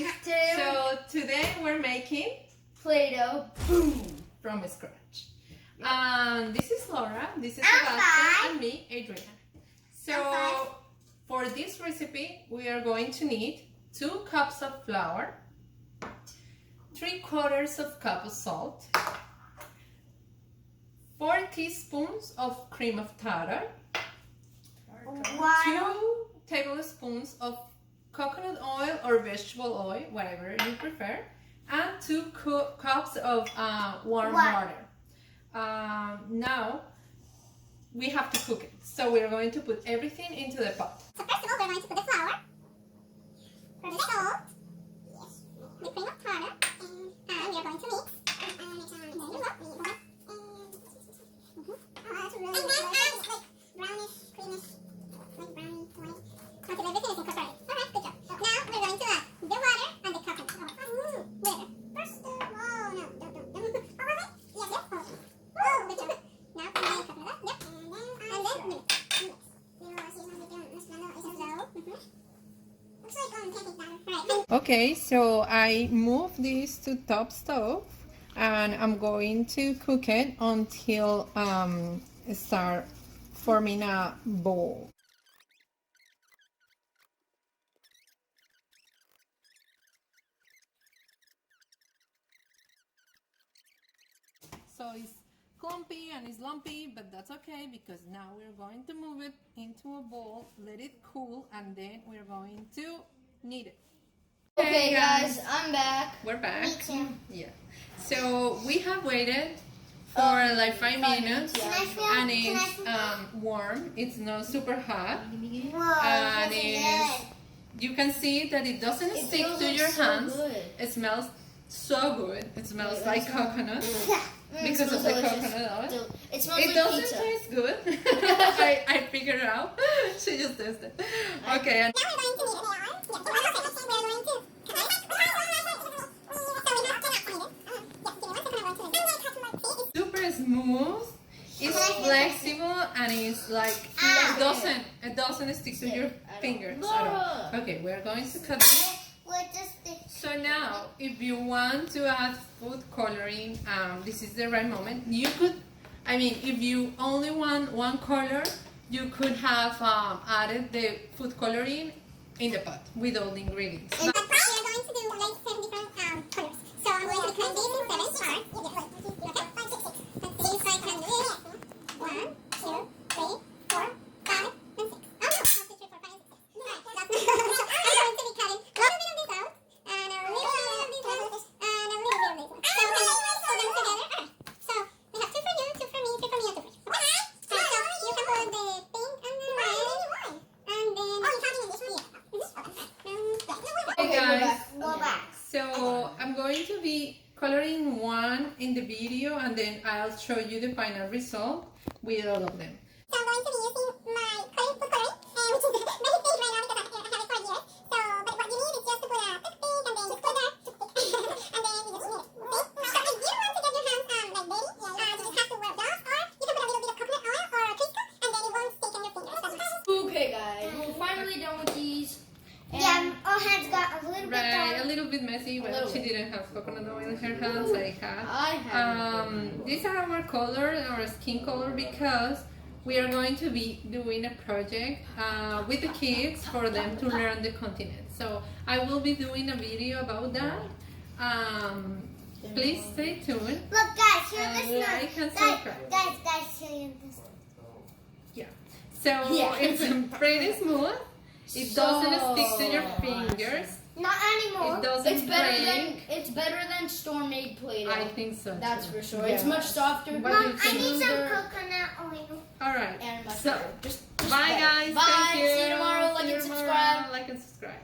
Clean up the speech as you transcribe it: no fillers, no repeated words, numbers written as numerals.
guys! So today we're making Play-Doh from scratch. This is Laura, this is Sebastian, and me, Adriana. So for this recipe, we are going to need 2 cups of flour, 3/4 of cup of salt, 4 teaspoons of cream of tartar, 2 tablespoons of coconut oil or vegetable oil, whatever you prefer, and 2 cups of warm water. Now we have to cook it, so we're going to put everything into the pot. So first of all, we're going to put the flour, the salt, the cream of tartar, and we are going to mix. There you go. And then add like brownish, creamish, like brownie white, until everything is incorporated. Alright, good job. Now we're going to add the water and the coconut. Whatever. First of all, no, don't. Oh, wait. Yes. Oh, good job. Now put the coconut. Yep. And then mix. Okay, so I move this to top stove and I'm going to cook it until it start forming a ball. So it's clumpy and it's lumpy, but that's okay because now we're going to move it into a bowl, let it cool, and then we're going to knead it. Okay guys, I'm back. We're back. Me too. Yeah. So we have waited for like 5 minutes, Yeah. and it's warm. It's not super hot, Whoa, and this is it's, good. you can see that it doesn't It stick feels to like your so hands. good. It smells so good. It smells Wait, like let me smell. coconut It because of smells the delicious. coconut oil. It smells It like doesn't pizza. taste good. I figured it out. She just tasted. Okay. And Now we're going to knead it. We're going to. super smooth. It's flexible and it's like it doesn't stick to your fingers at all. Okay, we're going to cut it. So now, if you want to add food coloring, this is the right moment. You could, if you only want one color, you could have added the food coloring in the pot with all the ingredients. We are going to do like 7 different colors. So I'm going to cut these in 7 parts. Okay? 5, 6, 6. Let's see if I can do it. 1, 2, 3, 4, 5, and 6. Oh no! 1, 2, 3, 4, 5, and 6. Right. I'm going to be cutting a little bit of this out, and a little bit of this out, and a little bit of this one. So we're going to put them together. Alright. So we have 2 for you, 2 for me, 2 for me, and 2 for you. Okay? So you can put the pink and the red, and then... Oh, you're counting in this one? Yeah. Hey guys, Go back. so I'm going to be coloring one in the video and then I'll show you the final result with all of them. So I'm going to be using my food coloring, which is very big right now because I have it for years. So, but what you need is just to put a toothpick and then just put that and then you just knead it. Okay? So if you want to get your hands like ready, you just have to wear gloves, or you can put a little bit of coconut oil or a Crisco, and then it won't stick on your fingers. Okay guys, we're finally done with these. Yeah, our hands got a little bit Right, a dark. little bit messy, but she didn't have coconut oil in her hands. I had. I have. These are our color, our skin color, because we are going to be doing a project with the kids for them to learn the continent. So I will be doing a video about that. Please stay tuned. Look guys, here And this like and Guys, subscribe. here this. Yeah. So Yeah. it's pretty smooth. It doesn't stick to your fingers. Not anymore. It doesn't break. It's better than store-made Play-Doh. I think so. That's too. for sure. Yeah. It's much softer. What do you I think? need some smoother. coconut oil. All right. And much So better. Just bye guys. Bye. Thank you. See you tomorrow. Like See you and tomorrow. subscribe. Like and subscribe.